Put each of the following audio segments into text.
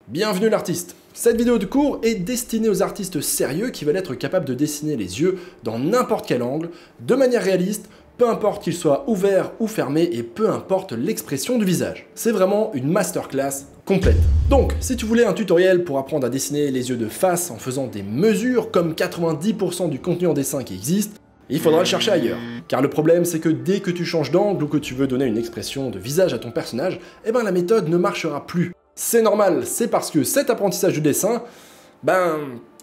Bienvenue l'artiste. Cette vidéo de cours est destinée aux artistes sérieux qui veulent être capables de dessiner les yeux dans n'importe quel angle, de manière réaliste, peu importe qu'ils soient ouverts ou fermés et peu importe l'expression du visage. C'est vraiment une masterclass complète. Donc, si tu voulais un tutoriel pour apprendre à dessiner les yeux de face en faisant des mesures comme 90% du contenu en dessin qui existe, il faudra le chercher ailleurs. Car le problème, c'est que dès que tu changes d'angle ou que tu veux donner une expression de visage à ton personnage, eh ben la méthode ne marchera plus. C'est normal, c'est parce que cet apprentissage du dessin,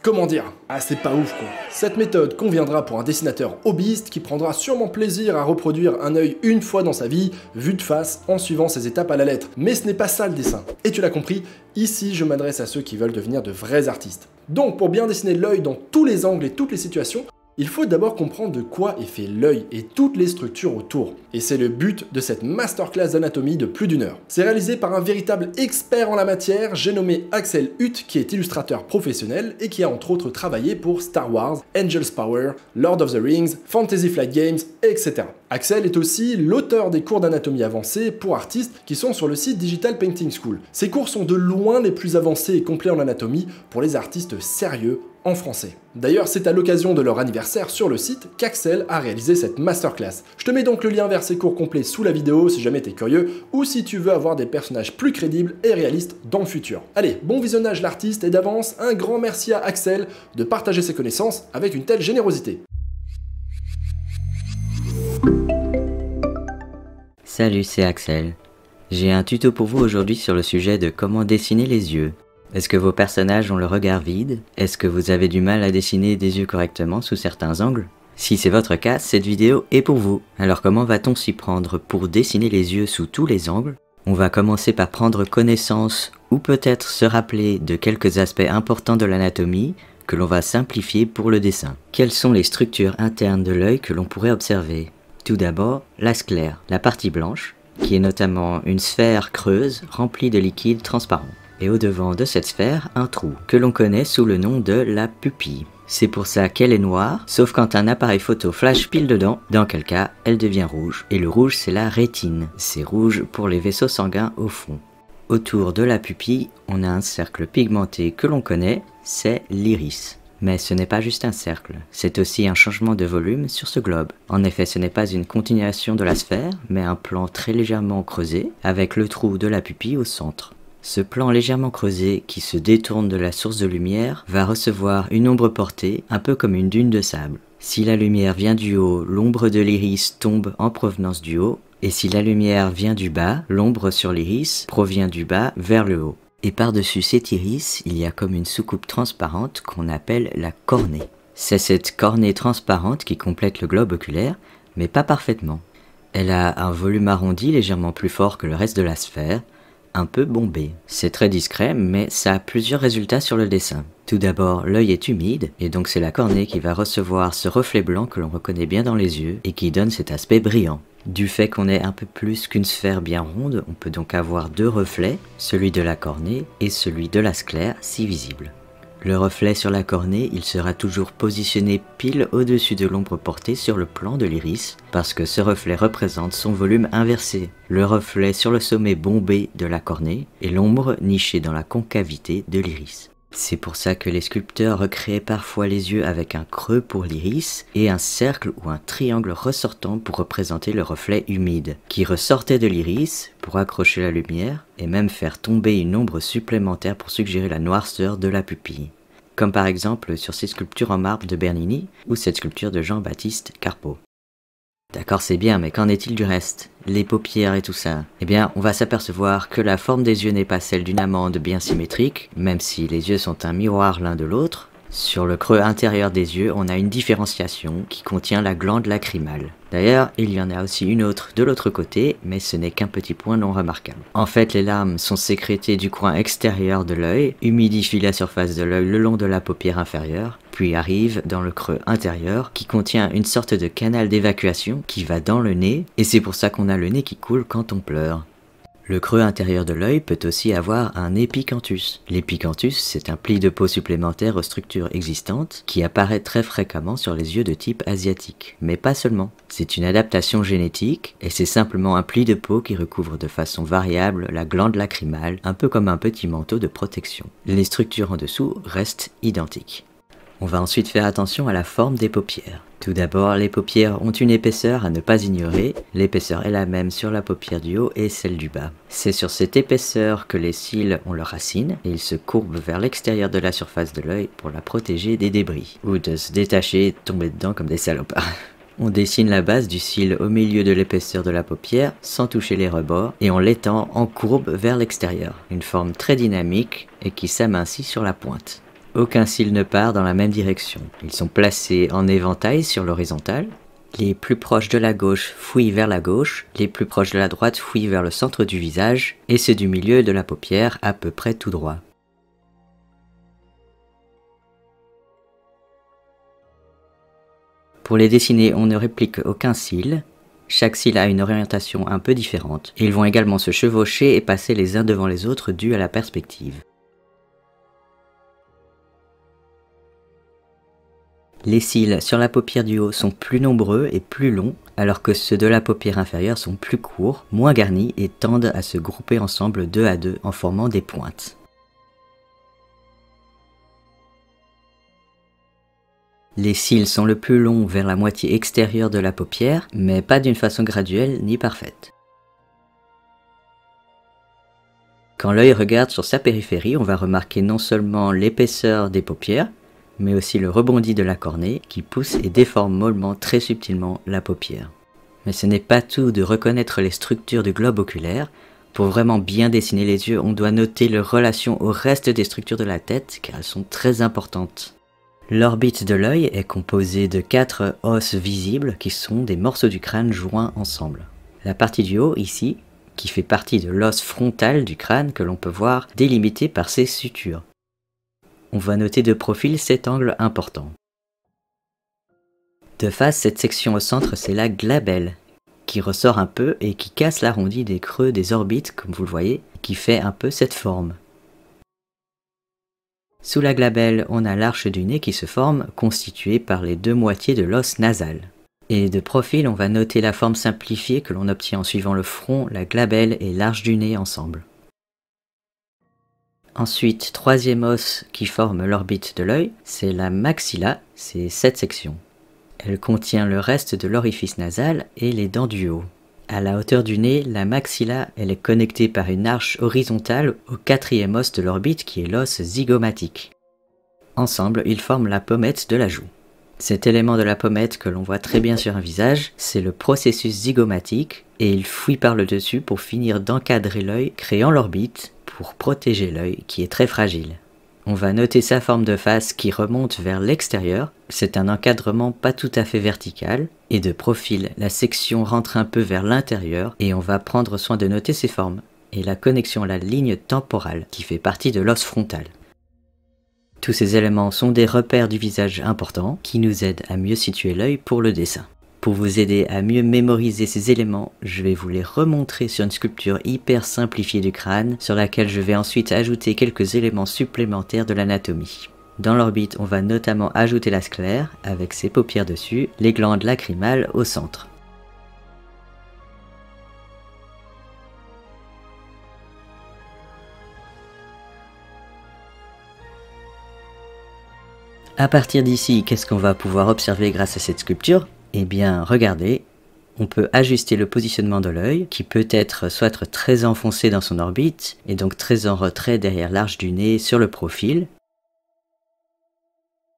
comment dire, c'est pas ouf quoi. Cette méthode conviendra pour un dessinateur hobbyiste qui prendra sûrement plaisir à reproduire un œil une fois dans sa vie, vu de face, en suivant ses étapes à la lettre. Mais ce n'est pas ça le dessin. Et tu l'as compris, ici je m'adresse à ceux qui veulent devenir de vrais artistes. Donc pour bien dessiner l'œil dans tous les angles et toutes les situations, il faut d'abord comprendre de quoi est fait l'œil et toutes les structures autour. Et c'est le but de cette masterclass d'anatomie de plus d'une heure. C'est réalisé par un véritable expert en la matière, j'ai nommé Axel Hutt, qui est illustrateur professionnel et qui a entre autres travaillé pour Star Wars, Angel's Power, Lord of the Rings, Fantasy Flight Games, etc. Axel est aussi l'auteur des cours d'anatomie avancés pour artistes qui sont sur le site Digital Painting School. Ces cours sont de loin les plus avancés et complets en anatomie pour les artistes sérieux en français. D'ailleurs, c'est à l'occasion de leur anniversaire sur le site qu'Axel a réalisé cette masterclass. Je te mets donc le lien vers ses cours complets sous la vidéo si jamais t'es curieux ou si tu veux avoir des personnages plus crédibles et réalistes dans le futur. Allez, bon visionnage l'artiste et d'avance, un grand merci à Axel de partager ses connaissances avec une telle générosité. Salut, c'est Axel. J'ai un tuto pour vous aujourd'hui sur le sujet de comment dessiner les yeux. Est-ce que vos personnages ont le regard vide? Est-ce que vous avez du mal à dessiner des yeux correctement sous certains angles? Si c'est votre cas, cette vidéo est pour vous. Alors comment va-t-on s'y prendre pour dessiner les yeux sous tous les angles? On va commencer par prendre connaissance ou peut-être se rappeler de quelques aspects importants de l'anatomie que l'on va simplifier pour le dessin. Quelles sont les structures internes de l'œil que l'on pourrait observer? Tout d'abord, la sclère, la partie blanche, qui est notamment une sphère creuse remplie de liquide transparent. Et au-devant de cette sphère, un trou, que l'on connaît sous le nom de la pupille. C'est pour ça qu'elle est noire, sauf quand un appareil photo flash pile dedans, dans quel cas elle devient rouge. Et le rouge, c'est la rétine. C'est rouge pour les vaisseaux sanguins au fond. Autour de la pupille, on a un cercle pigmenté que l'on connaît, c'est l'iris. Mais ce n'est pas juste un cercle, c'est aussi un changement de volume sur ce globe. En effet, ce n'est pas une continuation de la sphère, mais un plan très légèrement creusé, avec le trou de la pupille au centre. Ce plan légèrement creusé, qui se détourne de la source de lumière, va recevoir une ombre portée, un peu comme une dune de sable. Si la lumière vient du haut, l'ombre de l'iris tombe en provenance du haut, et si la lumière vient du bas, l'ombre sur l'iris provient du bas vers le haut. Et par-dessus cet iris, il y a comme une soucoupe transparente qu'on appelle la cornée. C'est cette cornée transparente qui complète le globe oculaire, mais pas parfaitement. Elle a un volume arrondi légèrement plus fort que le reste de la sphère, un peu bombé. C'est très discret, mais ça a plusieurs résultats sur le dessin. Tout d'abord, l'œil est humide, et donc c'est la cornée qui va recevoir ce reflet blanc que l'on reconnaît bien dans les yeux, et qui donne cet aspect brillant. Du fait qu'on est un peu plus qu'une sphère bien ronde, on peut donc avoir deux reflets, celui de la cornée et celui de la sclère, si visible. Le reflet sur la cornée, il sera toujours positionné pile au-dessus de l'ombre portée sur le plan de l'iris, parce que ce reflet représente son volume inversé. Le reflet sur le sommet bombé de la cornée et l'ombre nichée dans la concavité de l'iris. C'est pour ça que les sculpteurs recréaient parfois les yeux avec un creux pour l'iris et un cercle ou un triangle ressortant pour représenter le reflet humide, qui ressortait de l'iris pour accrocher la lumière et même faire tomber une ombre supplémentaire pour suggérer la noirceur de la pupille. Comme par exemple sur ces sculptures en marbre de Bernini ou cette sculpture de Jean-Baptiste Carpeaux. D'accord, c'est bien, mais qu'en est-il du reste? Les paupières et tout ça? Eh bien, on va s'apercevoir que la forme des yeux n'est pas celle d'une amande bien symétrique, même si les yeux sont un miroir l'un de l'autre. Sur le creux intérieur des yeux, on a une différenciation qui contient la glande lacrymale. D'ailleurs, il y en a aussi une autre de l'autre côté, mais ce n'est qu'un petit point non remarquable. En fait, les larmes sont sécrétées du coin extérieur de l'œil, humidifient la surface de l'œil le long de la paupière inférieure, puis arrivent dans le creux intérieur qui contient une sorte de canal d'évacuation qui va dans le nez, et c'est pour ça qu'on a le nez qui coule quand on pleure. Le creux intérieur de l'œil peut aussi avoir un épicanthus. L'épicanthus, c'est un pli de peau supplémentaire aux structures existantes qui apparaît très fréquemment sur les yeux de type asiatique. Mais pas seulement. C'est une adaptation génétique et c'est simplement un pli de peau qui recouvre de façon variable la glande lacrymale, un peu comme un petit manteau de protection. Les structures en dessous restent identiques. On va ensuite faire attention à la forme des paupières. Tout d'abord, les paupières ont une épaisseur à ne pas ignorer. L'épaisseur est la même sur la paupière du haut et celle du bas. C'est sur cette épaisseur que les cils ont leurs racines et ils se courbent vers l'extérieur de la surface de l'œil pour la protéger des débris ou de se détacher et de tomber dedans comme des salopards. On dessine la base du cil au milieu de l'épaisseur de la paupière sans toucher les rebords et on l'étend en courbe vers l'extérieur. Une forme très dynamique et qui s'amincit sur la pointe. Aucun cil ne part dans la même direction. Ils sont placés en éventail sur l'horizontale. Les plus proches de la gauche fouillent vers la gauche, les plus proches de la droite fouillent vers le centre du visage, et ceux du milieu de la paupière à peu près tout droit. Pour les dessiner, on ne réplique aucun cil. Chaque cil a une orientation un peu différente, et ils vont également se chevaucher et passer les uns devant les autres dû à la perspective. Les cils sur la paupière du haut sont plus nombreux et plus longs, alors que ceux de la paupière inférieure sont plus courts, moins garnis et tendent à se grouper ensemble deux à deux en formant des pointes. Les cils sont le plus longs vers la moitié extérieure de la paupière, mais pas d'une façon graduelle ni parfaite. Quand l'œil regarde sur sa périphérie, on va remarquer non seulement l'épaisseur des paupières, mais aussi le rebondi de la cornée qui pousse et déforme mollement très subtilement la paupière. Mais ce n'est pas tout de reconnaître les structures du globe oculaire. Pour vraiment bien dessiner les yeux, on doit noter leur relation au reste des structures de la tête car elles sont très importantes. L'orbite de l'œil est composée de 4 os visibles qui sont des morceaux du crâne joints ensemble. La partie du haut, ici, qui fait partie de l'os frontal du crâne que l'on peut voir délimité par ces sutures. On va noter de profil cet angle important. De face, cette section au centre, c'est la glabelle, qui ressort un peu et qui casse l'arrondi des creux des orbites, comme vous le voyez, qui fait un peu cette forme. Sous la glabelle, on a l'arche du nez qui se forme, constituée par les deux moitiés de l'os nasal. Et de profil, on va noter la forme simplifiée que l'on obtient en suivant le front, la glabelle et l'arche du nez ensemble. Ensuite, troisième os qui forme l'orbite de l'œil, c'est la maxilla, c'est cette section. Elle contient le reste de l'orifice nasal et les dents du haut. À la hauteur du nez, la maxilla, elle est connectée par une arche horizontale au quatrième os de l'orbite qui est l'os zygomatique. Ensemble, ils forment la pommette de la joue. Cet élément de la pommette que l'on voit très bien sur un visage, c'est le processus zygomatique et il fouille par le dessus pour finir d'encadrer l'œil, créant l'orbite pour protéger l'œil qui est très fragile. On va noter sa forme de face qui remonte vers l'extérieur. C'est un encadrement pas tout à fait vertical. Et de profil, la section rentre un peu vers l'intérieur et on va prendre soin de noter ses formes. Et la connexion à la ligne temporale qui fait partie de l'os frontal. Tous ces éléments sont des repères du visage importants qui nous aident à mieux situer l'œil pour le dessin. Pour vous aider à mieux mémoriser ces éléments, je vais vous les remontrer sur une sculpture hyper simplifiée du crâne, sur laquelle je vais ensuite ajouter quelques éléments supplémentaires de l'anatomie. Dans l'orbite, on va notamment ajouter la sclère, avec ses paupières dessus, les glandes lacrymales au centre. À partir d'ici, qu'est-ce qu'on va pouvoir observer grâce à cette sculpture ? Eh bien, regardez, on peut ajuster le positionnement de l'œil, qui peut être soit très enfoncé dans son orbite, et donc très en retrait derrière l'arche du nez sur le profil,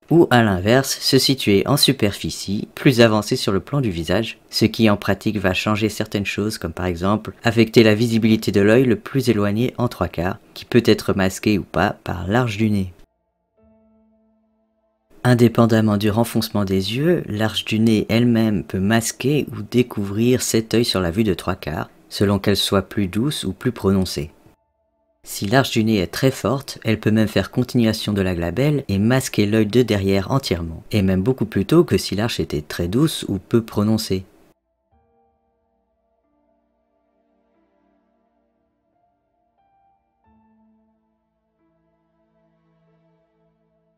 ou à l'inverse, se situer en superficie, plus avancé sur le plan du visage, ce qui en pratique va changer certaines choses, comme par exemple affecter la visibilité de l'œil le plus éloigné en 3/4, qui peut être masqué ou pas par l'arche du nez. Indépendamment du renfoncement des yeux, l'arche du nez elle-même peut masquer ou découvrir cet œil sur la vue de 3/4, selon qu'elle soit plus douce ou plus prononcée. Si l'arche du nez est très forte, elle peut même faire continuation de la glabelle et masquer l'œil de derrière entièrement, et même beaucoup plus tôt que si l'arche était très douce ou peu prononcée.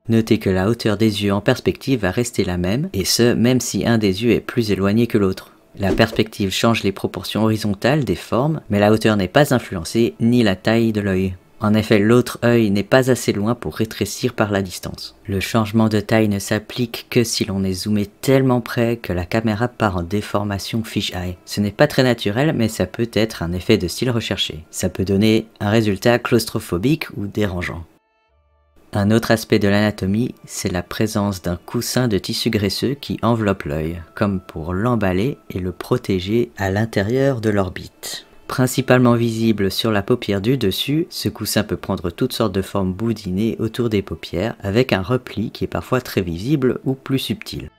Notez que la hauteur des yeux en perspective va rester la même, et ce, même si un des yeux est plus éloigné que l'autre. La perspective change les proportions horizontales des formes, mais la hauteur n'est pas influencée, ni la taille de l'œil. En effet, l'autre œil n'est pas assez loin pour rétrécir par la distance. Le changement de taille ne s'applique que si l'on est zoomé tellement près que la caméra part en déformation fisheye. Ce n'est pas très naturel, mais ça peut être un effet de style recherché. Ça peut donner un résultat claustrophobique ou dérangeant. Un autre aspect de l'anatomie, c'est la présence d'un coussin de tissu graisseux qui enveloppe l'œil, comme pour l'emballer et le protéger à l'intérieur de l'orbite. Principalement visible sur la paupière du dessus, ce coussin peut prendre toutes sortes de formes boudinées autour des paupières, avec un repli qui est parfois très visible ou plus subtil.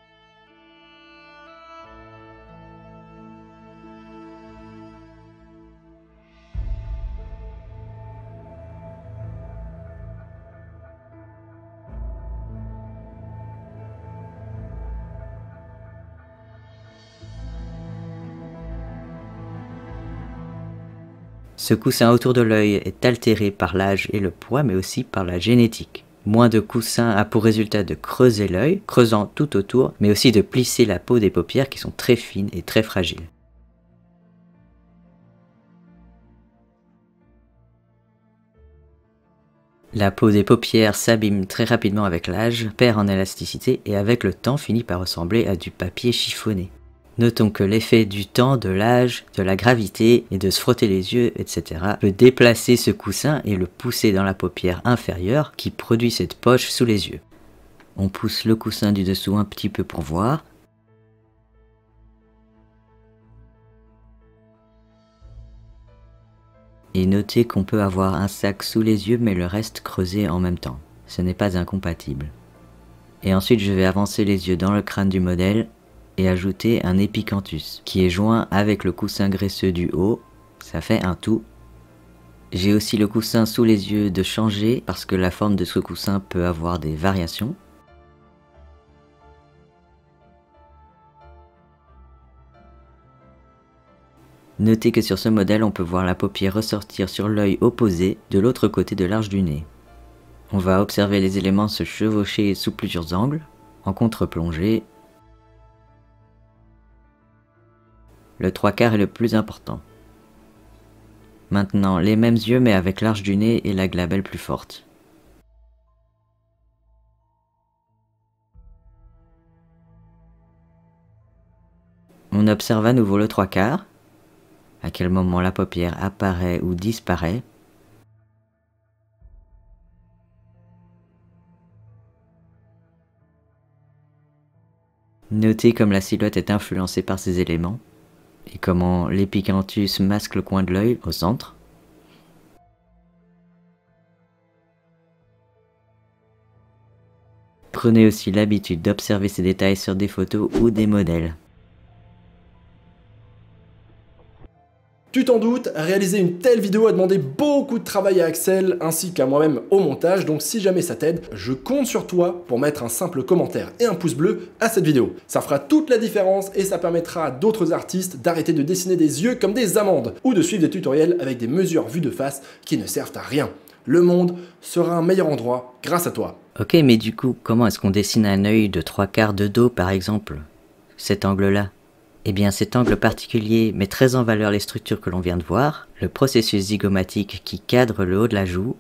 Ce coussin autour de l'œil est altéré par l'âge et le poids, mais aussi par la génétique. Moins de coussins a pour résultat de creuser l'œil, creusant tout autour, mais aussi de plisser la peau des paupières qui sont très fines et très fragiles. La peau des paupières s'abîme très rapidement avec l'âge, perd en élasticité et avec le temps finit par ressembler à du papier chiffonné. Notons que l'effet du temps, de l'âge, de la gravité et de se frotter les yeux, etc. peut déplacer ce coussin et le pousser dans la paupière inférieure qui produit cette poche sous les yeux. On pousse le coussin du dessous un petit peu pour voir. Et notez qu'on peut avoir un sac sous les yeux mais le reste creusé en même temps. Ce n'est pas incompatible. Et ensuite je vais avancer les yeux dans le crâne du modèle et ajouter un épicanthus qui est joint avec le coussin graisseux du haut, ça fait un tout. J'ai aussi le coussin sous les yeux de changer parce que la forme de ce coussin peut avoir des variations. Notez que sur ce modèle on peut voir la paupière ressortir sur l'œil opposé de l'autre côté de l'arche du nez. On va observer les éléments se chevaucher sous plusieurs angles, en contre-plongée. Le 3/4 est le plus important. Maintenant, les mêmes yeux mais avec l'arche du nez et la glabelle plus forte. On observe à nouveau le 3/4, à quel moment la paupière apparaît ou disparaît. Notez comme la silhouette est influencée par ces éléments. Et comment l'épicanthus masque le coin de l'œil au centre. Prenez aussi l'habitude d'observer ces détails sur des photos ou des modèles. Tu t'en doutes, réaliser une telle vidéo a demandé beaucoup de travail à Axel ainsi qu'à moi-même au montage, donc si jamais ça t'aide, je compte sur toi pour mettre un simple commentaire et un pouce bleu à cette vidéo. Ça fera toute la différence et ça permettra à d'autres artistes d'arrêter de dessiner des yeux comme des amandes ou de suivre des tutoriels avec des mesures vues de face qui ne servent à rien. Le monde sera un meilleur endroit grâce à toi. Ok, mais du coup, comment est-ce qu'on dessine un œil de 3/4 de dos par exemple? Cet angle-là? Eh bien cet angle particulier met très en valeur les structures que l'on vient de voir, le processus zygomatique qui cadre le haut de la joue,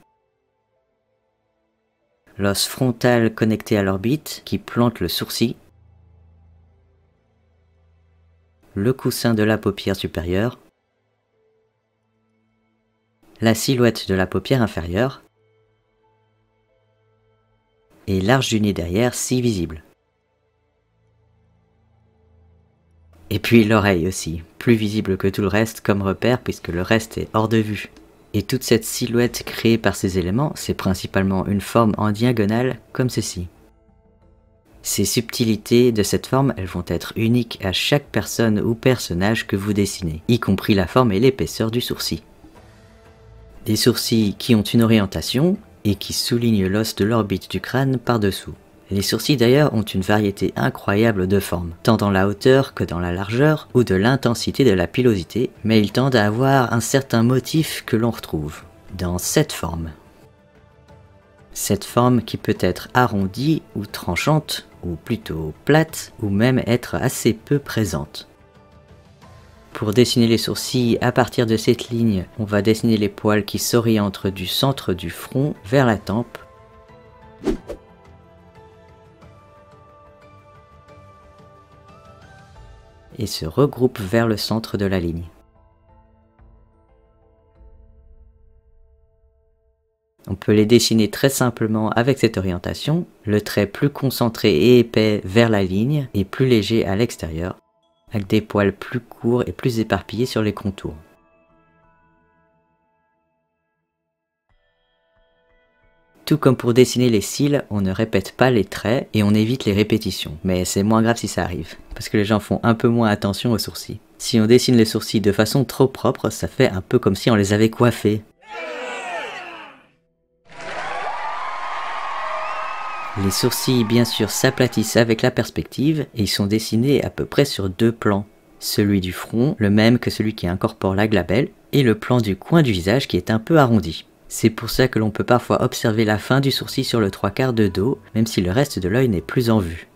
l'os frontal connecté à l'orbite qui plante le sourcil, le coussin de la paupière supérieure, la silhouette de la paupière inférieure et l'arche du nez derrière si visible. Et puis l'oreille aussi, plus visible que tout le reste comme repère puisque le reste est hors de vue. Et toute cette silhouette créée par ces éléments, c'est principalement une forme en diagonale comme ceci. Ces subtilités de cette forme, elles vont être uniques à chaque personne ou personnage que vous dessinez, y compris la forme et l'épaisseur du sourcil. Des sourcils qui ont une orientation et qui soulignent l'os de l'orbite du crâne par-dessous. Les sourcils d'ailleurs ont une variété incroyable de formes, tant dans la hauteur que dans la largeur ou de l'intensité de la pilosité, mais ils tendent à avoir un certain motif que l'on retrouve dans cette forme. Cette forme qui peut être arrondie ou tranchante, ou plutôt plate, ou même être assez peu présente. Pour dessiner les sourcils, à partir de cette ligne, on va dessiner les poils qui s'orientent du centre du front vers la tempe. Et se regroupent vers le centre de la ligne. On peut les dessiner très simplement avec cette orientation, le trait plus concentré et épais vers la ligne et plus léger à l'extérieur, avec des poils plus courts et plus éparpillés sur les contours. Tout comme pour dessiner les cils, on ne répète pas les traits et on évite les répétitions. Mais c'est moins grave si ça arrive, parce que les gens font un peu moins attention aux sourcils. Si on dessine les sourcils de façon trop propre, ça fait un peu comme si on les avait coiffés. Les sourcils bien sûr s'aplatissent avec la perspective et ils sont dessinés à peu près sur 2 plans. Celui du front, le même que celui qui incorpore la glabelle, et le plan du coin du visage qui est un peu arrondi. C'est pour ça que l'on peut parfois observer la fin du sourcil sur le 3/4 de dos, même si le reste de l'œil n'est plus en vue.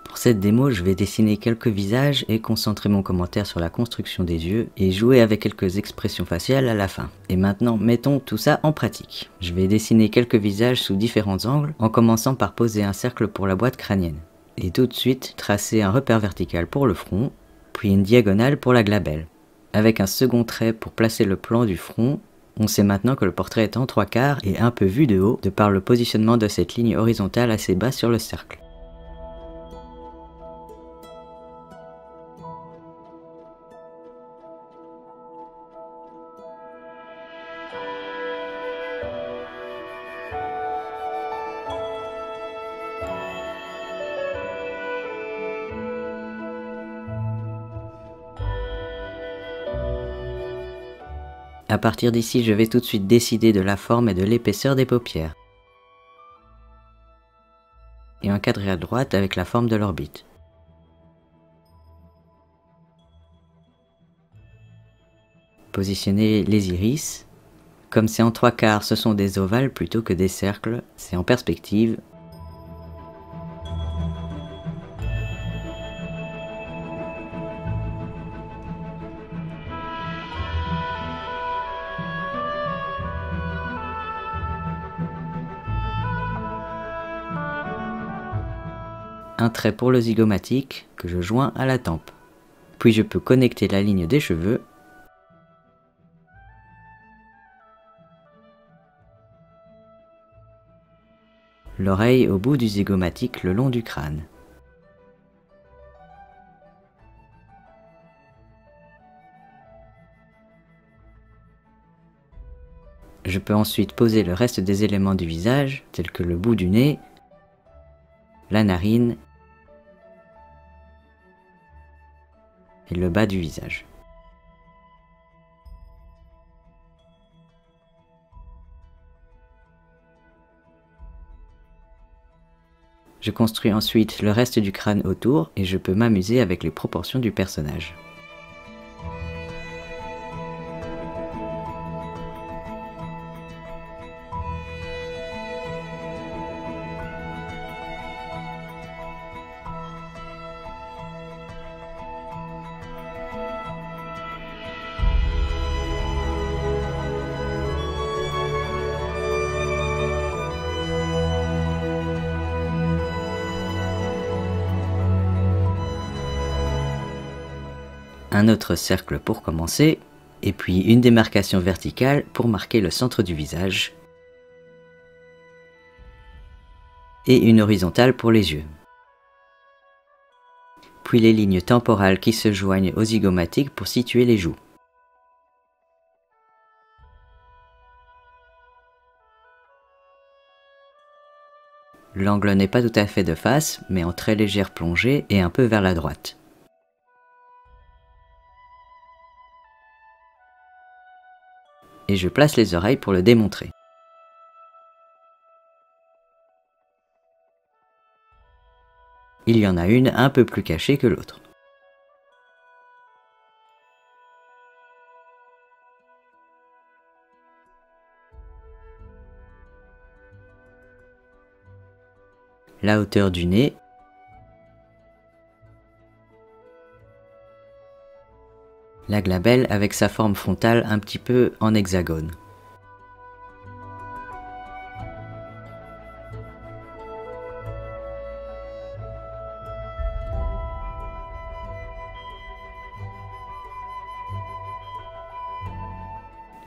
Pour cette démo, je vais dessiner quelques visages et concentrer mon commentaire sur la construction des yeux et jouer avec quelques expressions faciales à la fin. Et maintenant, mettons tout ça en pratique. Je vais dessiner quelques visages sous différents angles, en commençant par poser un cercle pour la boîte crânienne. Et tout de suite, tracer un repère vertical pour le front, puis une diagonale pour la glabelle. Avec un second trait pour placer le plan du front, on sait maintenant que le portrait est en 3/4 et un peu vu de haut, de par le positionnement de cette ligne horizontale assez bas sur le cercle. À partir d'ici, je vais tout de suite décider de la forme et de l'épaisseur des paupières. Et encadrer à droite avec la forme de l'orbite. Positionner les iris. Comme c'est en 3/4, ce sont des ovales plutôt que des cercles, c'est en perspective. Un trait pour le zygomatique que je joins à la tempe. Puis je peux connecter la ligne des cheveux. L'oreille au bout du zygomatique le long du crâne. Je peux ensuite poser le reste des éléments du visage, tels que le bout du nez, la narine et le bas du visage. Je construis ensuite le reste du crâne autour et je peux m'amuser avec les proportions du personnage. Un autre cercle pour commencer, et puis une démarcation verticale pour marquer le centre du visage, et une horizontale pour les yeux. Puis les lignes temporales qui se joignent aux zygomatiques pour situer les joues. L'angle n'est pas tout à fait de face, mais en très légère plongée et un peu vers la droite. Et je place les oreilles pour le démontrer. Il y en a une un peu plus cachée que l'autre. la hauteur du nez, la glabelle avec sa forme frontale un petit peu en hexagone.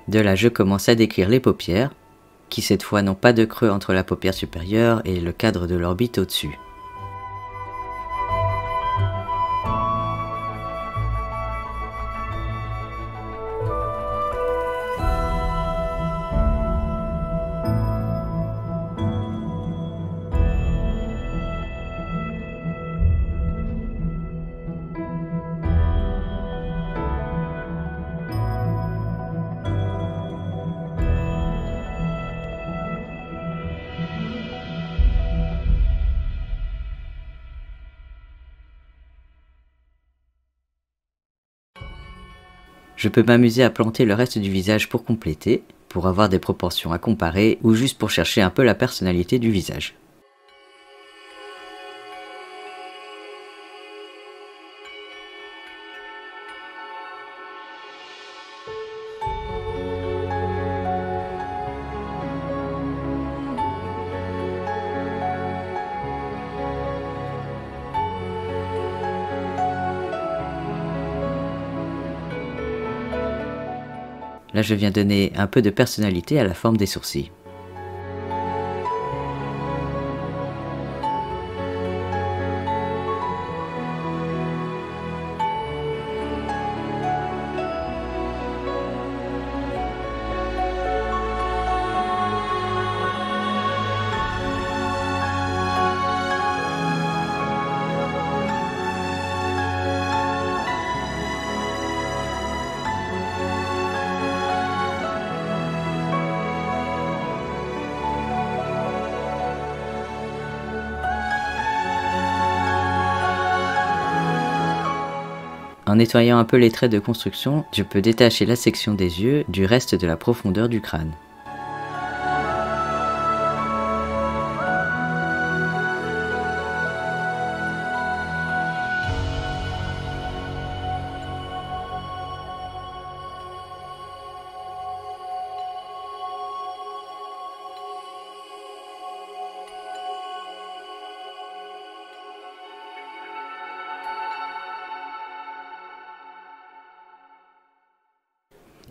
De là, je commence à décrire les paupières, qui cette fois n'ont pas de creux entre la paupière supérieure et le cadre de l'orbite au-dessus. Je peux m'amuser à planter le reste du visage pour compléter, pour avoir des proportions à comparer, ou juste pour chercher un peu la personnalité du visage. Là, je viens donner un peu de personnalité à la forme des sourcils. En nettoyant un peu les traits de construction, je peux détacher la section des yeux du reste de la profondeur du crâne.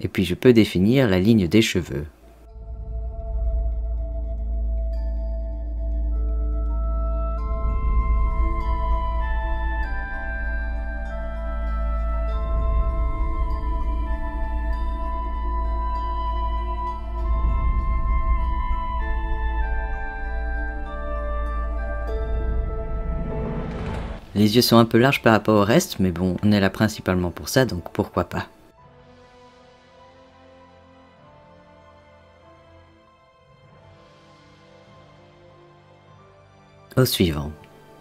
Et puis je peux définir la ligne des cheveux. Les yeux sont un peu larges par rapport au reste, mais bon, on est là principalement pour ça, donc pourquoi pas. Au suivant.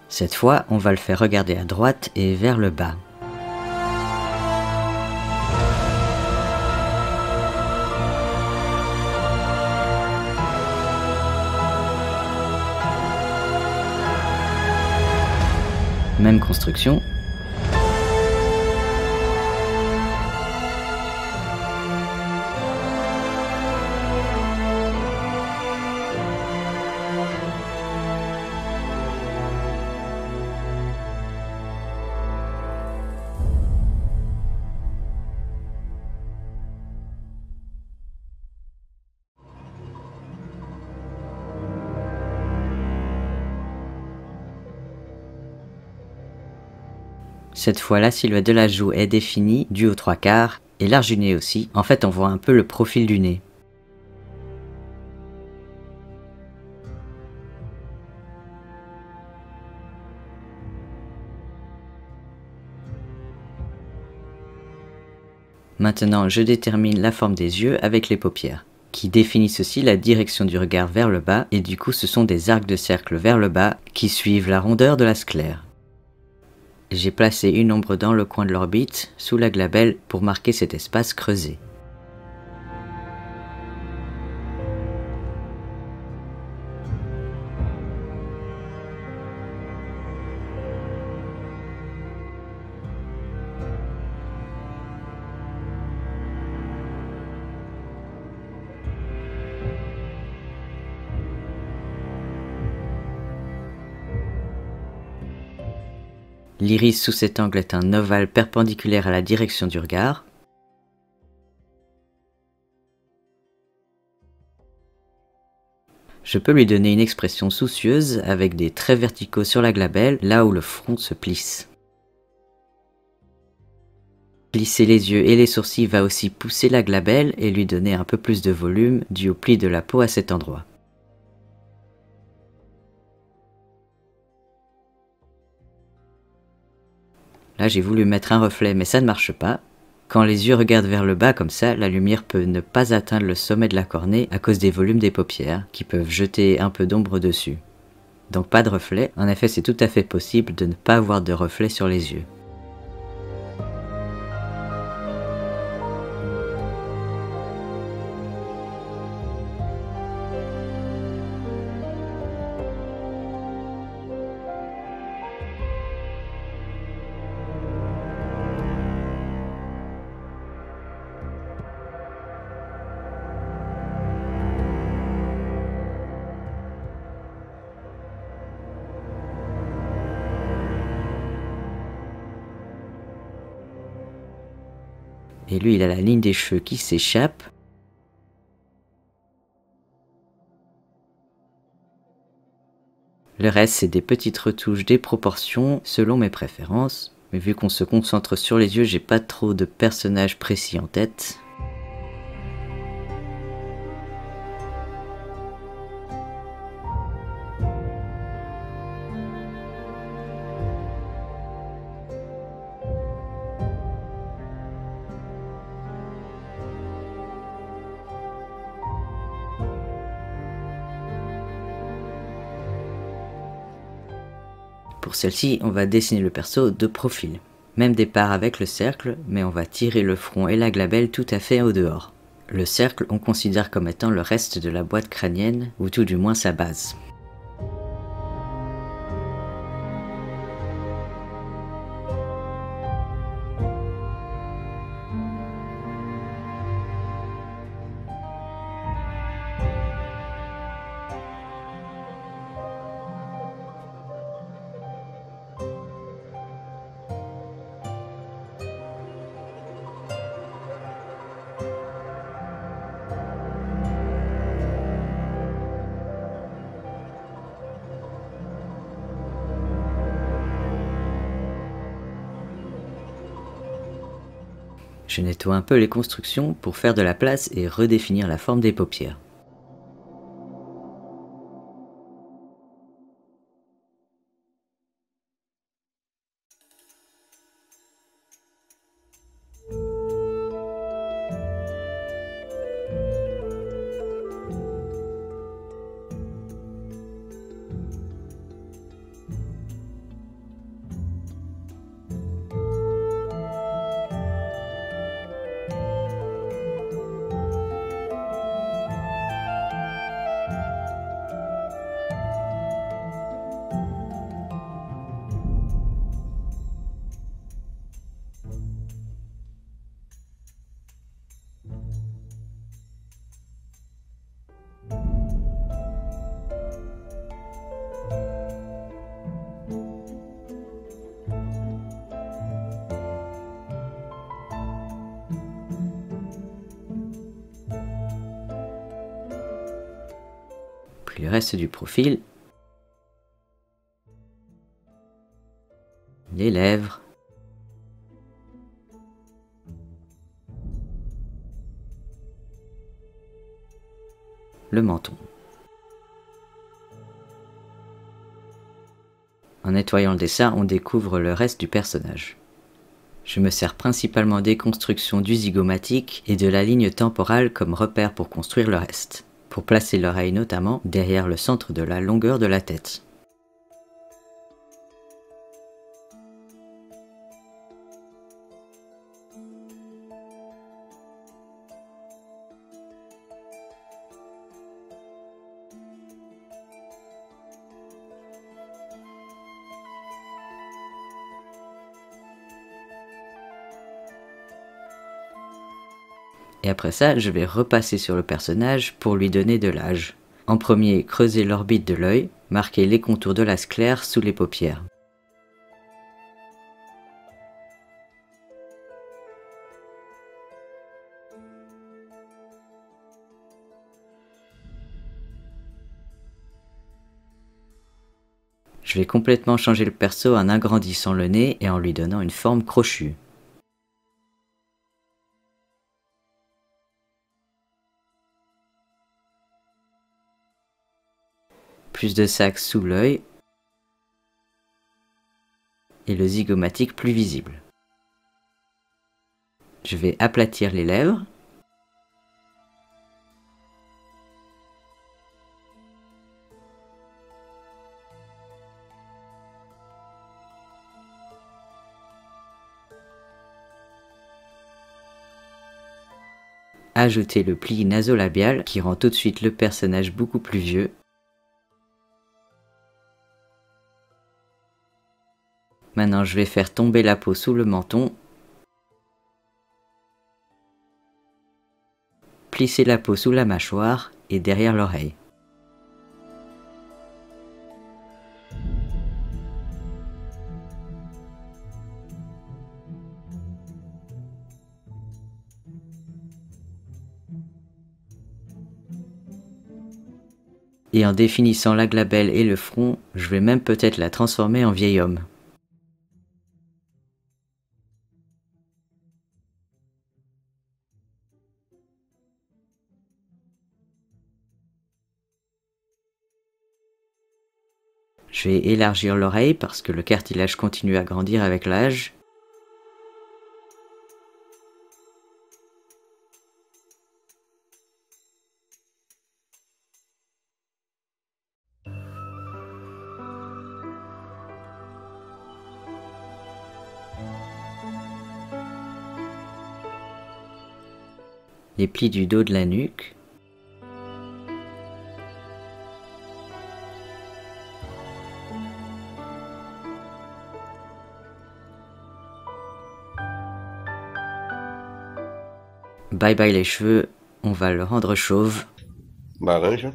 Cette fois, on va le faire regarder à droite et vers le bas. Même construction. Cette fois, la silhouette de la joue est définie, du aux 3/4, et large du nez aussi. En fait, on voit un peu le profil du nez. Maintenant, je détermine la forme des yeux avec les paupières, qui définissent aussi la direction du regard vers le bas, et du coup ce sont des arcs de cercle vers le bas qui suivent la rondeur de la sclère. J'ai placé une ombre dans le coin de l'orbite, sous la glabelle, pour marquer cet espace creusé. L'iris sous cet angle est un ovale perpendiculaire à la direction du regard. Je peux lui donner une expression soucieuse avec des traits verticaux sur la glabelle, là où le front se plisse. Plisser les yeux et les sourcils va aussi pousser la glabelle et lui donner un peu plus de volume dû au pli de la peau à cet endroit. Là j'ai voulu mettre un reflet mais ça ne marche pas. Quand les yeux regardent vers le bas comme ça, la lumière peut ne pas atteindre le sommet de la cornée à cause des volumes des paupières qui peuvent jeter un peu d'ombre dessus. Donc pas de reflet, en effet c'est tout à fait possible de ne pas avoir de reflet sur les yeux. Et lui, il a la ligne des cheveux qui s'échappe. Le reste, c'est des petites retouches, des proportions, selon mes préférences. Mais vu qu'on se concentre sur les yeux, j'ai pas trop de personnages précis en tête. Pour celle-ci, on va dessiner le perso de profil. Même départ avec le cercle, mais on va tirer le front et la glabelle tout à fait au dehors. Le cercle, on considère comme étant le reste de la boîte crânienne, ou tout du moins sa base. Je nettoie un peu les constructions pour faire de la place et redéfinir la forme des paupières. Puis le reste du profil, les lèvres, le menton. En nettoyant le dessin, on découvre le reste du personnage. Je me sers principalement des constructions du zygomatique et de la ligne temporale comme repère pour construire le reste, pour placer l'oreille notamment derrière le centre de la longueur de la tête. Et après ça, je vais repasser sur le personnage pour lui donner de l'âge. En premier, creuser l'orbite de l'œil, marquer les contours de la sclère sous les paupières. Je vais complètement changer le perso en agrandissant le nez et en lui donnant une forme crochue. Plus de sacs sous l'œil et le zygomatique plus visible. Je vais aplatir les lèvres. Ajouter le pli nasolabial qui rend tout de suite le personnage beaucoup plus vieux. Maintenant je vais faire tomber la peau sous le menton. Plisser la peau sous la mâchoire et derrière l'oreille. Et en définissant la glabelle et le front, je vais même peut-être la transformer en vieil homme. Je vais élargir l'oreille parce que le cartilage continue à grandir avec l'âge. Les plis du dos de la nuque. Bye bye les cheveux, on va le rendre chauve. Laranja.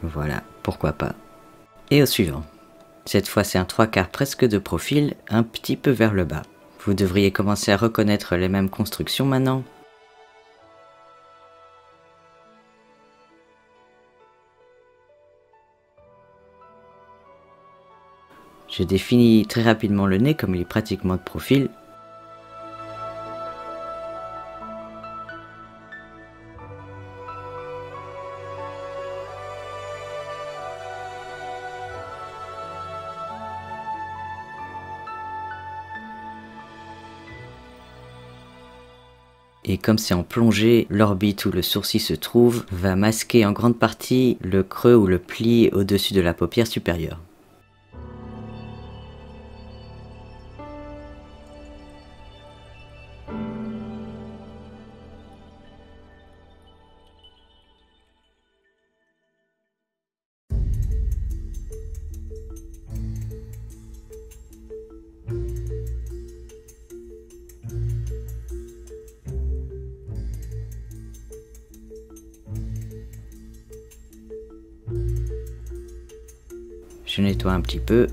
Voilà, pourquoi pas. Et au suivant. Cette fois c'est un 3/4 presque de profil, un petit peu vers le bas. Vous devriez commencer à reconnaître les mêmes constructions maintenant. Je définis très rapidement le nez comme il est pratiquement de profil. Et comme c'est en plongée, l'orbite où le sourcil se trouve va masquer en grande partie le creux ou le pli au-dessus de la paupière supérieure. Je nettoie un petit peu.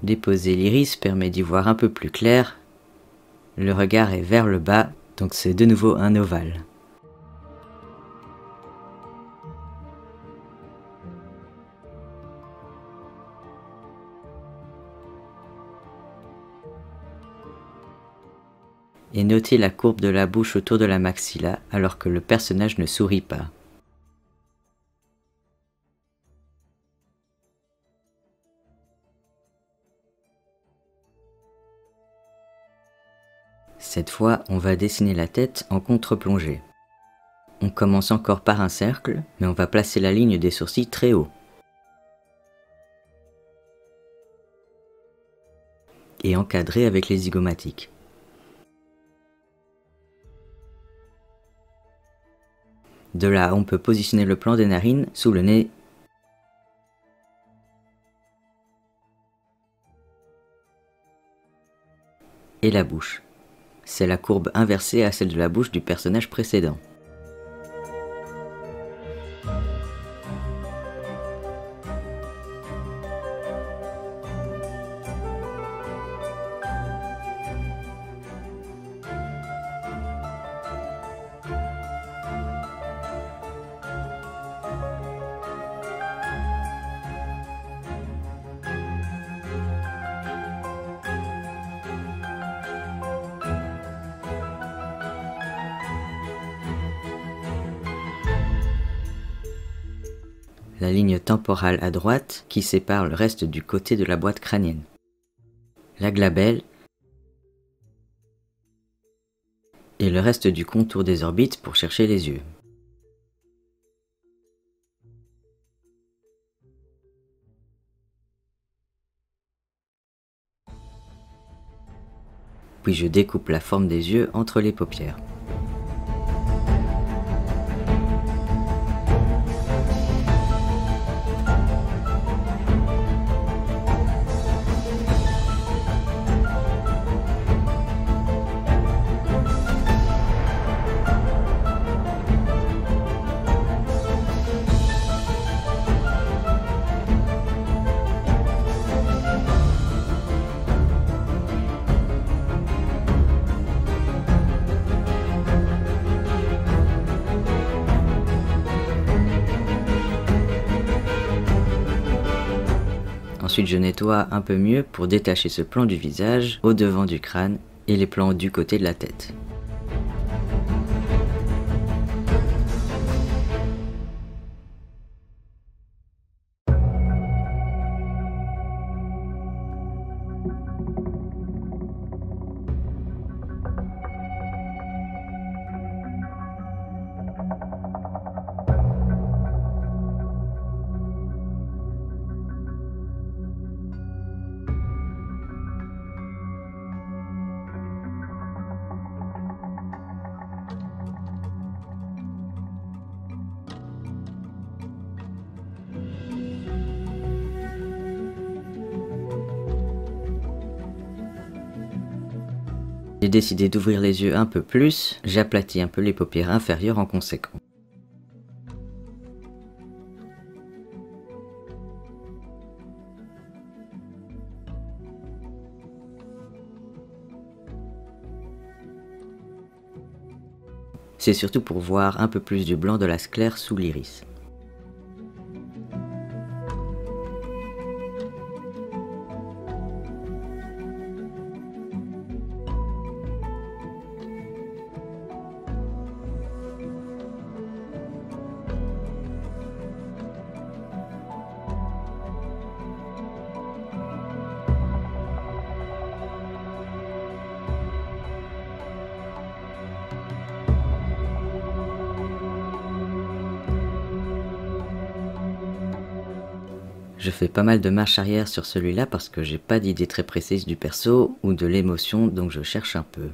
Déposer l'iris permet d'y voir un peu plus clair. Le regard est vers le bas, donc c'est de nouveau un ovale. et notez la courbe de la bouche autour de la maxilla alors que le personnage ne sourit pas. Cette fois, on va dessiner la tête en contre-plongée. On commence encore par un cercle, mais on va placer la ligne des sourcils très haut. Et encadrer avec les zygomatiques. De là, on peut positionner le plan des narines sous le nez et la bouche. C'est la courbe inversée à celle de la bouche du personnage précédent. La ligne temporale à droite qui sépare le reste du côté de la boîte crânienne. La glabelle et le reste du contour des orbites pour chercher les yeux. Puis je découpe la forme des yeux entre les paupières. Ensuite, je nettoie un peu mieux pour détacher ce plan du visage au devant du crâne et les plans du côté de la tête. J'ai décidé d'ouvrir les yeux un peu plus, j'aplatis un peu les paupières inférieures en conséquence. C'est surtout pour voir un peu plus du blanc de la sclère sous l'iris. Je fais pas mal de marche arrière sur celui-là parce que j'ai pas d'idée très précise du perso ou de l'émotion, donc je cherche un peu.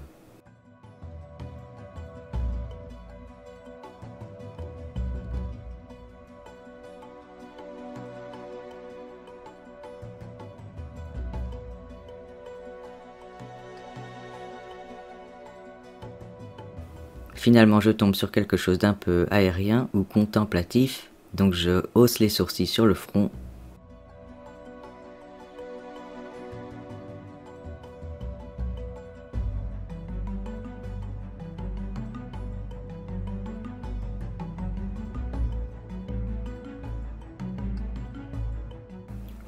Finalement, je tombe sur quelque chose d'un peu aérien ou contemplatif, donc je hausse les sourcils sur le front.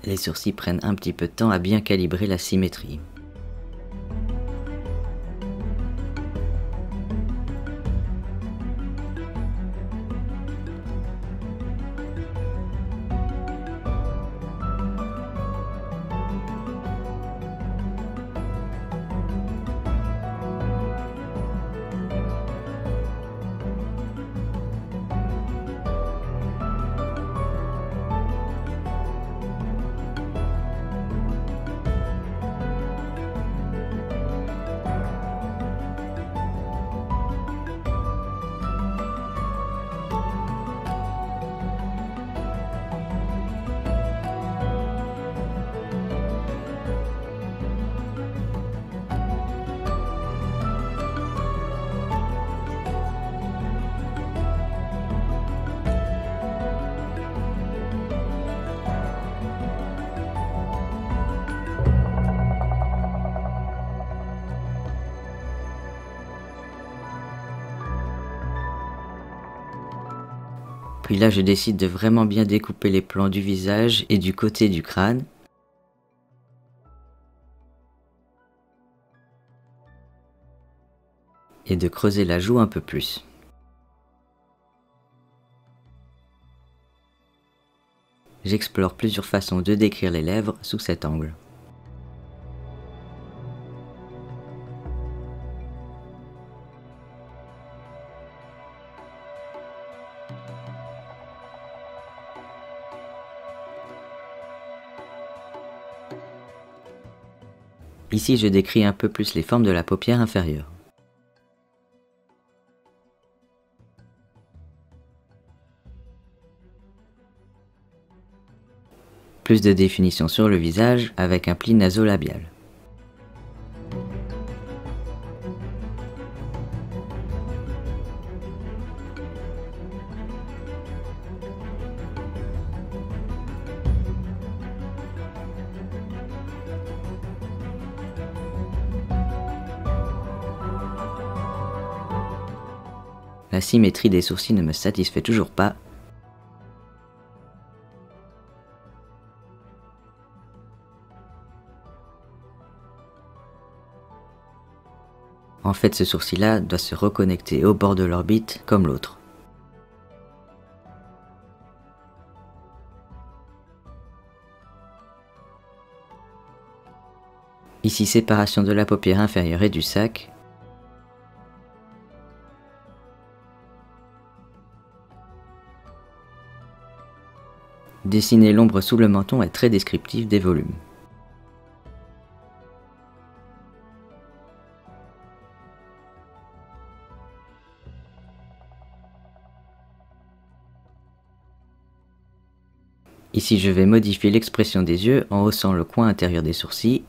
Les sourcils prennent un petit peu de temps à bien calibrer la symétrie. Puis là, je décide de vraiment bien découper les plans du visage et du côté du crâne. Et de creuser la joue un peu plus. J'explore plusieurs façons de décrire les lèvres sous cet angle. Ici, je décris un peu plus les formes de la paupière inférieure. Plus de définition sur le visage avec un pli nasolabial. La symétrie des sourcils ne me satisfait toujours pas. En fait, ce sourcil-là doit se reconnecter au bord de l'orbite comme l'autre. Ici, séparation de la paupière inférieure et du sac. Dessiner l'ombre sous le menton est très descriptif des volumes. Ici, je vais modifier l'expression des yeux en haussant le coin intérieur des sourcils.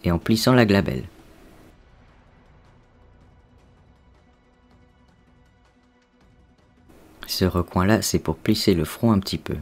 Et en plissant la glabelle. Ce recoin-là, c'est pour plisser le front un petit peu.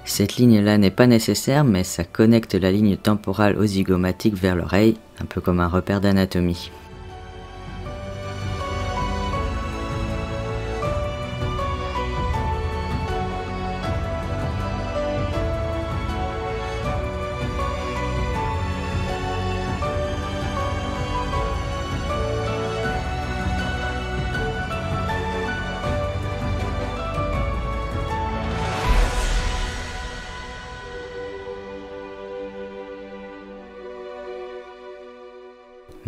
Cette ligne-là n'est pas nécessaire, mais ça connecte la ligne temporale aux zygomatiques vers l'oreille, un peu comme un repère d'anatomie.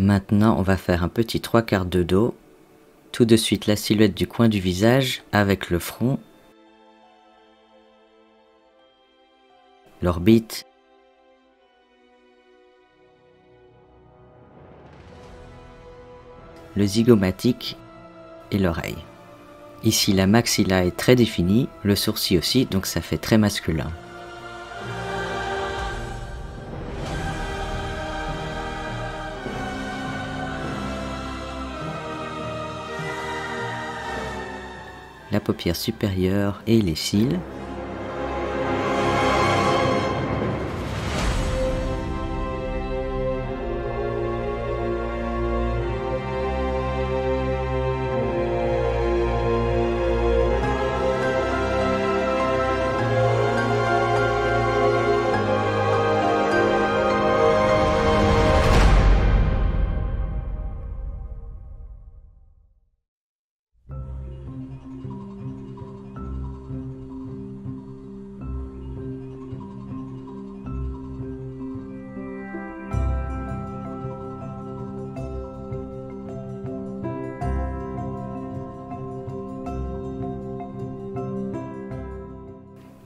Maintenant, on va faire un petit 3/4 de dos. Tout de suite, la silhouette du coin du visage avec le front, l'orbite, le zygomatique et l'oreille. Ici, la maxilla est très définie, le sourcil aussi, donc ça fait très masculin. La paupière supérieure et les cils.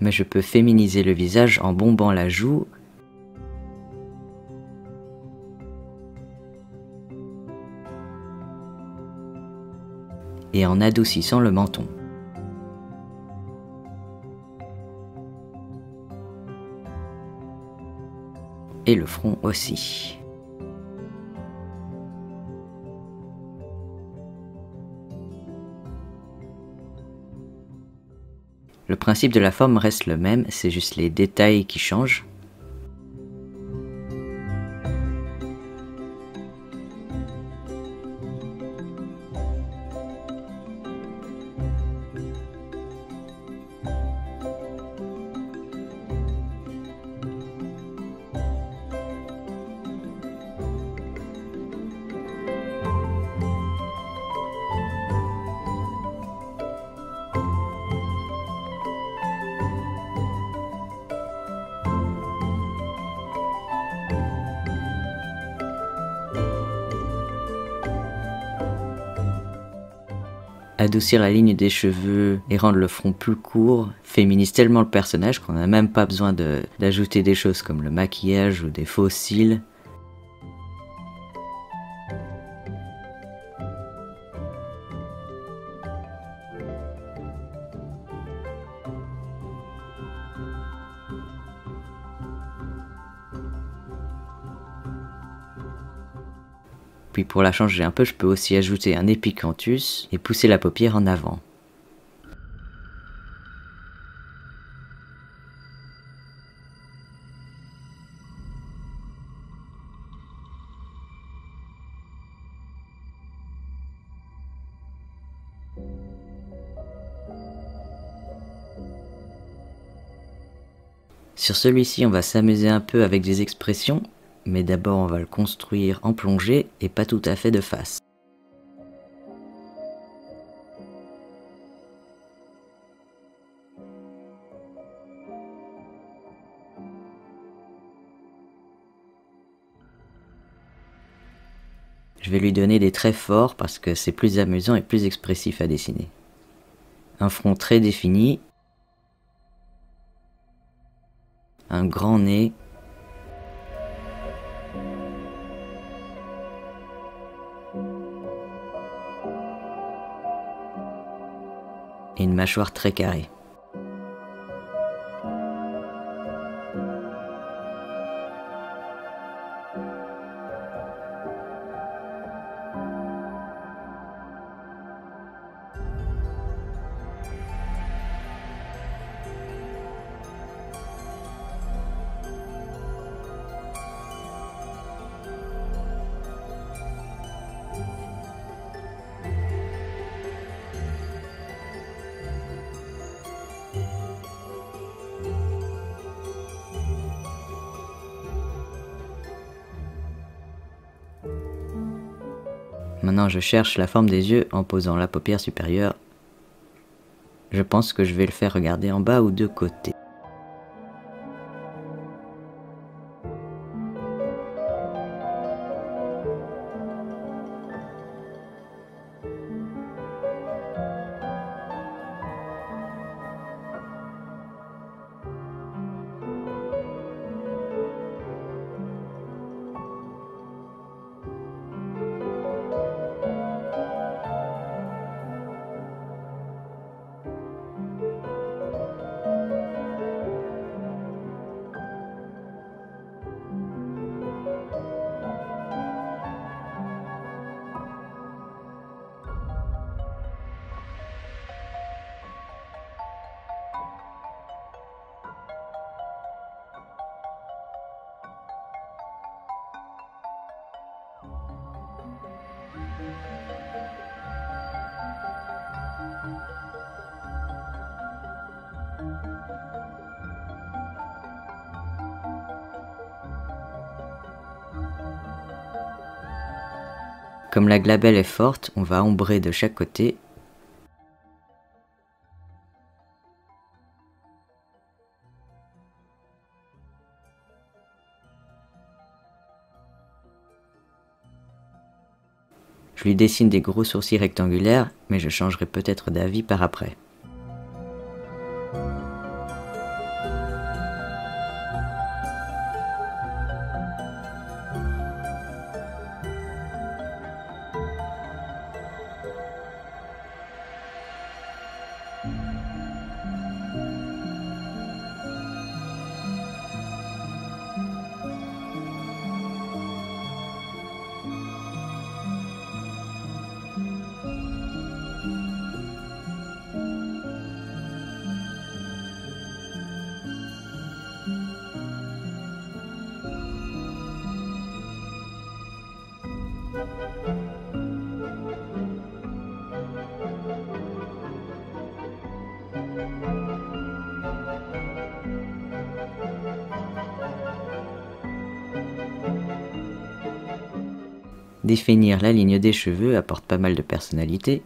mais je peux féminiser le visage en bombant la joue et en adoucissant le menton. Et le front aussi. Le principe de la forme reste le même, c'est juste les détails qui changent. Adoucir la ligne des cheveux et rendre le front plus court féminise tellement le personnage qu'on n'a même pas besoin d'ajouter des choses comme le maquillage ou des faux cils. Puis pour la changer un peu, je peux aussi ajouter un épicanthus et pousser la paupière en avant. Sur celui-ci, on va s'amuser un peu avec des expressions. Mais d'abord on va le construire en plongée et pas tout à fait de face. Je vais lui donner des traits forts parce que c'est plus amusant et plus expressif à dessiner. Un front très défini, un grand nez, et une mâchoire très carrée. Maintenant je cherche la forme des yeux en posant la paupière supérieure. Je pense que je vais le faire regarder en bas ou de côté. Comme la glabelle est forte, on va ombrer de chaque côté. Je lui dessine des gros sourcils rectangulaires, mais je changerai peut-être d'avis par après. Définir la ligne des cheveux apporte pas mal de personnalité.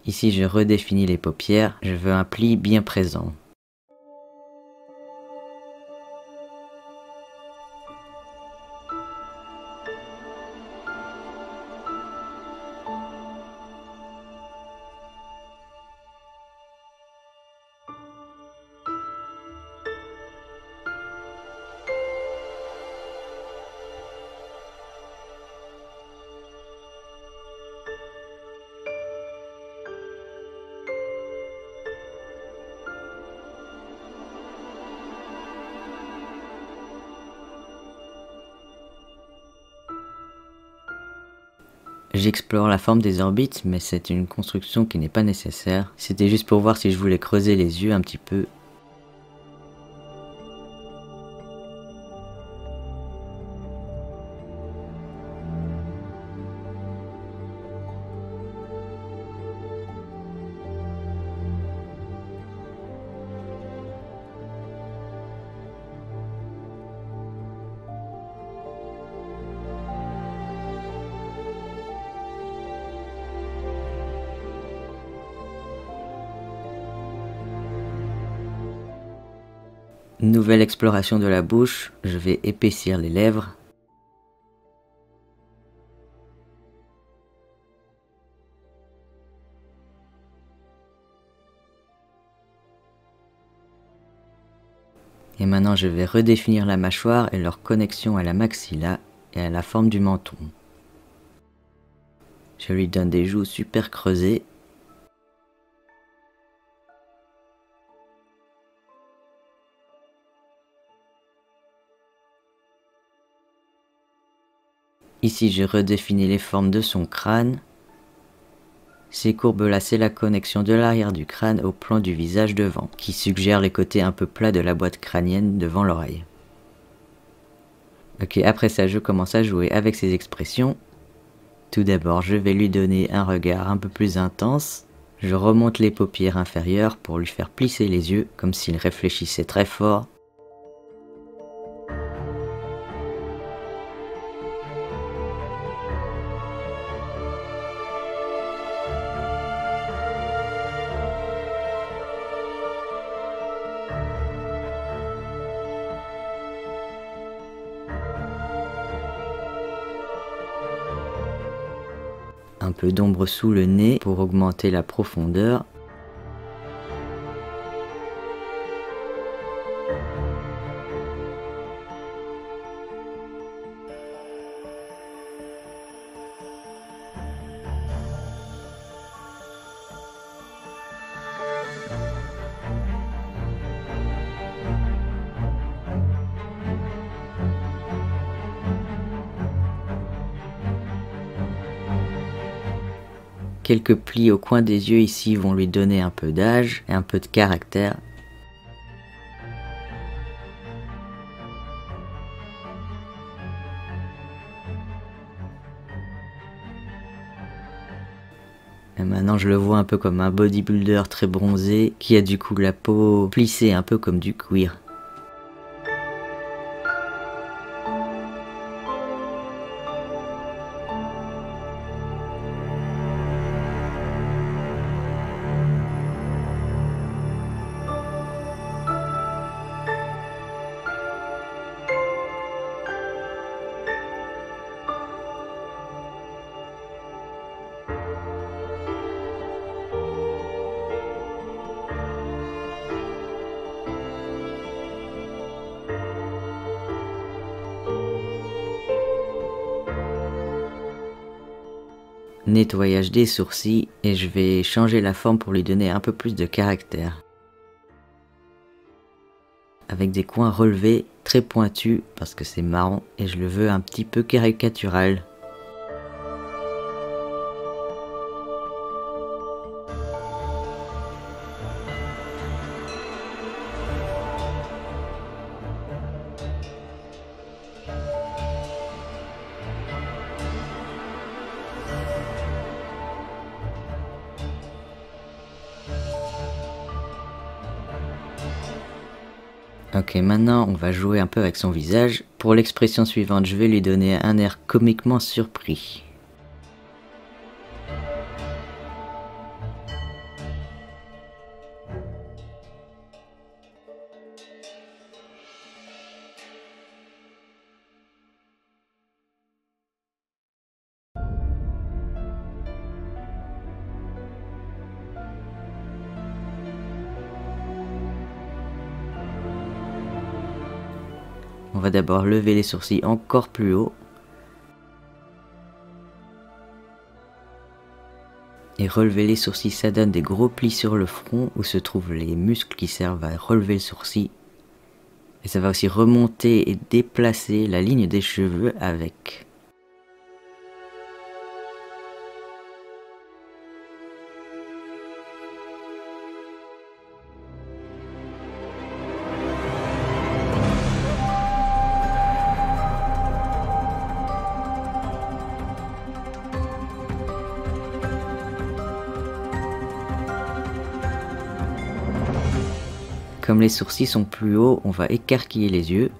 Ici je redéfinis les paupières, je veux un pli bien présent. J'explore la forme des orbites, mais c'est une construction qui n'est pas nécessaire. C'était juste pour voir si je voulais creuser les yeux un petit peu. Nouvelle exploration de la bouche, je vais épaissir les lèvres. Et maintenant je vais redéfinir la mâchoire et leur connexion à la maxilla et à la forme du menton. Je lui donne des joues super creusées. Ici, je redéfinis les formes de son crâne. Ces courbes-là, c'est la connexion de l'arrière du crâne au plan du visage devant, qui suggère les côtés un peu plats de la boîte crânienne devant l'oreille. Ok, après ça, je commence à jouer avec ses expressions. Tout d'abord, je vais lui donner un regard un peu plus intense. Je remonte les paupières inférieures pour lui faire plisser les yeux, comme s'il réfléchissait très fort. Un peu d'ombre sous le nez pour augmenter la profondeur. Quelques plis au coin des yeux ici vont lui donner un peu d'âge et un peu de caractère. Et maintenant je le vois un peu comme un bodybuilder très bronzé qui a du coup la peau plissée un peu comme du cuir. Nettoyage des sourcils et je vais changer la forme pour lui donner un peu plus de caractère. Avec des coins relevés, très pointus parce que c'est marrant et je le veux un petit peu caricatural. Ok, maintenant on va jouer un peu avec son visage. Pour l'expression suivante, je vais lui donner un air comiquement surpris. On va d'abord lever les sourcils encore plus haut. Et relever les sourcils, ça donne des gros plis sur le front où se trouvent les muscles qui servent à relever le sourcil. Et ça va aussi remonter et déplacer la ligne des cheveux avec. Comme les sourcils sont plus hauts, on va écarquiller les yeux.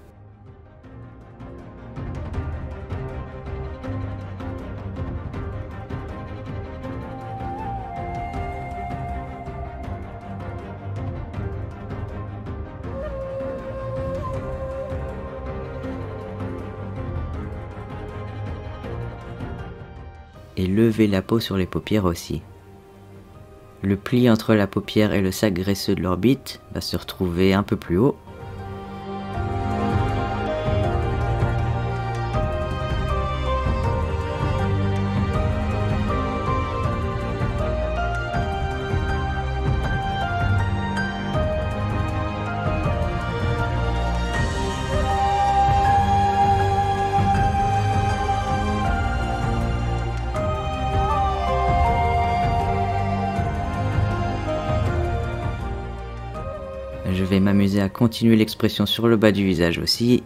Et lever la peau sur les paupières aussi. Le pli entre la paupière et le sac graisseux de l'orbite va se retrouver un peu plus haut. Je vais m'amuser à continuer l'expression sur le bas du visage aussi.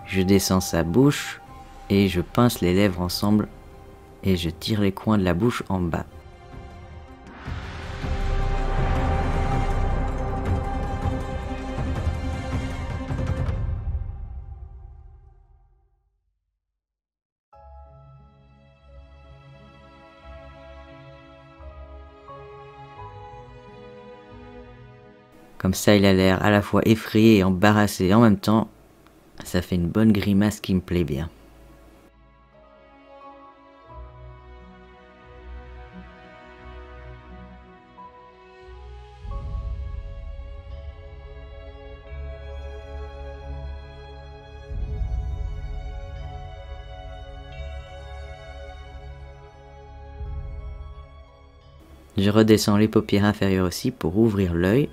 Je descends sa bouche et je pince les lèvres ensemble et je tire les coins de la bouche en bas. Comme ça, il a l'air à la fois effrayé et embarrassé en même temps. Ça fait une bonne grimace qui me plaît bien. Je redescends les paupières inférieures aussi pour ouvrir l'œil.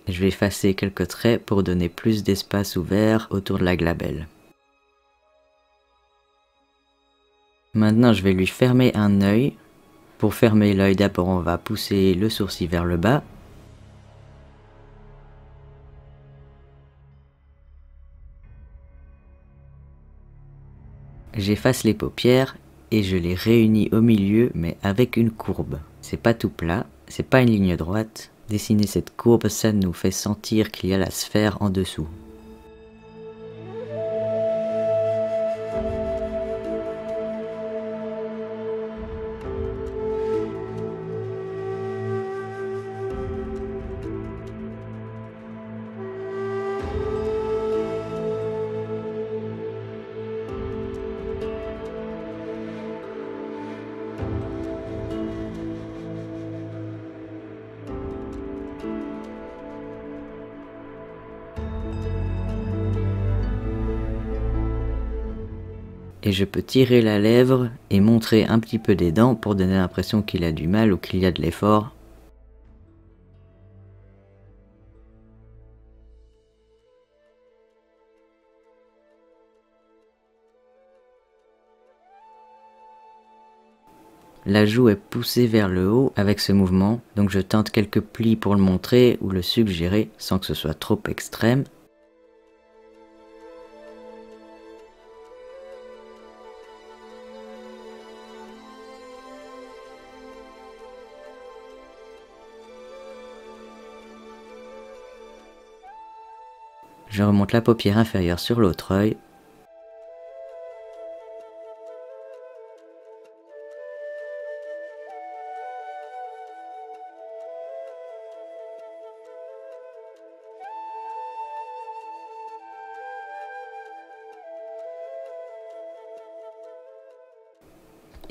Je vais effacer quelques traits pour donner plus d'espace ouvert autour de la glabelle. Maintenant, je vais lui fermer un œil. Pour fermer l'œil, d'abord on va pousser le sourcil vers le bas. J'efface les paupières et je les réunis au milieu mais avec une courbe. C'est pas tout plat, c'est pas une ligne droite. Dessiner cette courbe, ça nous fait sentir qu'il y a la sphère en dessous. Et je peux tirer la lèvre et montrer un petit peu des dents pour donner l'impression qu'il a du mal ou qu'il y a de l'effort. La joue est poussée vers le haut avec ce mouvement, donc je tente quelques plis pour le montrer ou le suggérer sans que ce soit trop extrême. Je remonte la paupière inférieure sur l'autre œil.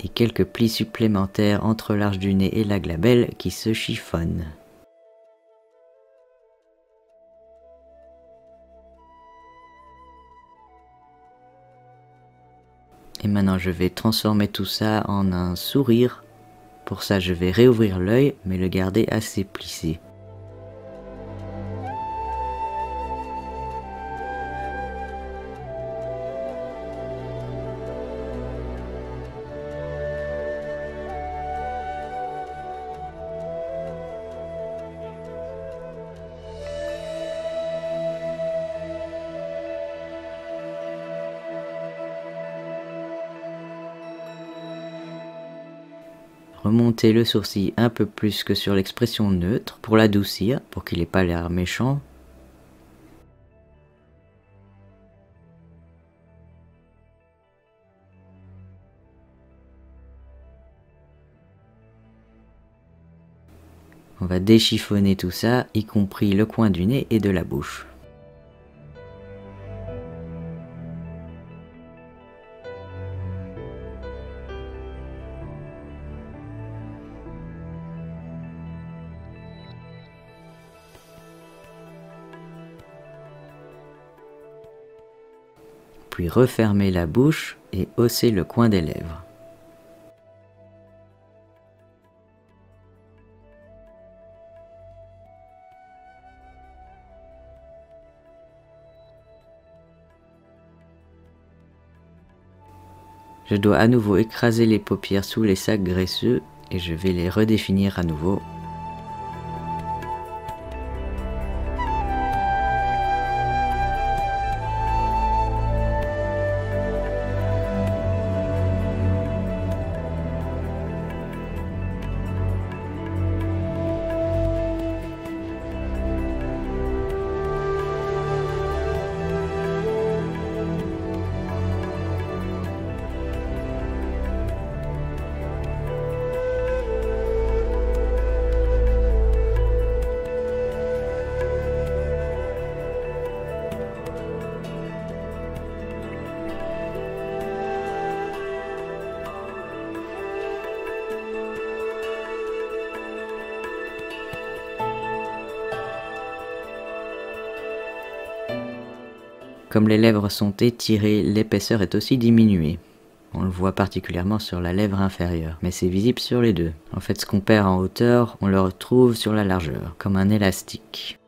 Et quelques plis supplémentaires entre l'arche du nez et la glabelle qui se chiffonnent. Et maintenant je vais transformer tout ça en un sourire. Pour ça je vais réouvrir l'œil mais le garder assez plissé. Remonter le sourcil un peu plus que sur l'expression neutre pour l'adoucir, pour qu'il n'ait pas l'air méchant. On va déchiffonner tout ça, y compris le coin du nez et de la bouche. Puis refermer la bouche et hausser le coin des lèvres. Je dois à nouveau écraser les paupières sous les sacs graisseux et je vais les redéfinir à nouveau. Comme les lèvres sont étirées, l'épaisseur est aussi diminuée. On le voit particulièrement sur la lèvre inférieure, mais c'est visible sur les deux. En fait, ce qu'on perd en hauteur, on le retrouve sur la largeur, comme un élastique.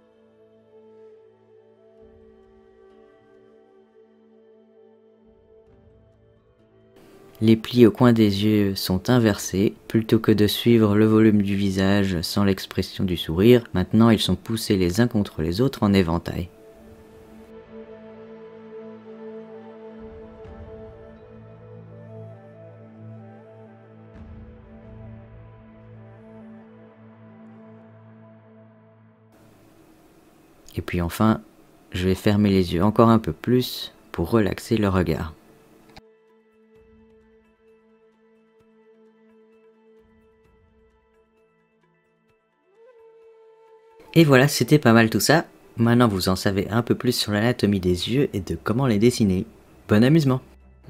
Les plis au coin des yeux sont inversés. Plutôt que de suivre le volume du visage sans l'expression du sourire, maintenant ils sont poussés les uns contre les autres en éventail. Et puis enfin, je vais fermer les yeux encore un peu plus pour relaxer le regard. Et voilà, c'était pas mal tout ça. Maintenant vous en savez un peu plus sur l'anatomie des yeux et de comment les dessiner. Bon amusement!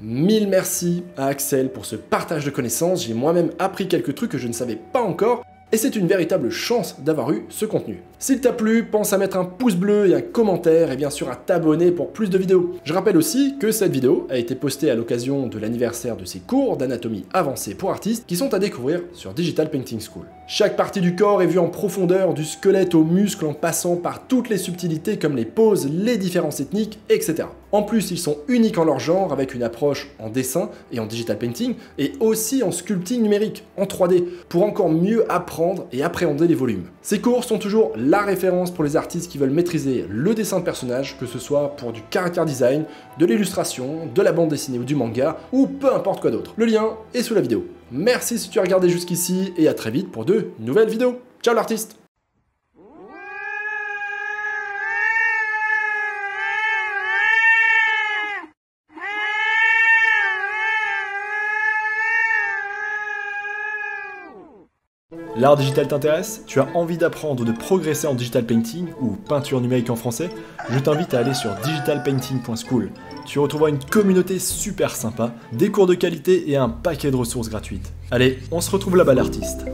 Mille merci à Axel pour ce partage de connaissances. J'ai moi-même appris quelques trucs que je ne savais pas encore. Et c'est une véritable chance d'avoir eu ce contenu. S'il t'a plu, pense à mettre un pouce bleu et un commentaire et bien sûr à t'abonner pour plus de vidéos. Je rappelle aussi que cette vidéo a été postée à l'occasion de l'anniversaire de ces cours d'anatomie avancée pour artistes qui sont à découvrir sur Digital Painting School. Chaque partie du corps est vue en profondeur, du squelette aux muscles en passant par toutes les subtilités comme les poses, les différences ethniques, etc. En plus, ils sont uniques en leur genre avec une approche en dessin et en digital painting et aussi en sculpting numérique, en 3D, pour encore mieux apprendre et appréhender les volumes. Ces cours sont toujours la référence pour les artistes qui veulent maîtriser le dessin de personnage, que ce soit pour du character design, de l'illustration, de la bande dessinée ou du manga, ou peu importe quoi d'autre. Le lien est sous la vidéo. Merci si tu as regardé jusqu'ici et à très vite pour de nouvelles vidéos. Ciao l'artiste! L'art digital t'intéresse? Tu as envie d'apprendre ou de progresser en digital painting ou peinture numérique en français? Je t'invite à aller sur digitalpainting.school. Tu retrouveras une communauté super sympa, des cours de qualité et un paquet de ressources gratuites. Allez, on se retrouve là-bas l'artiste.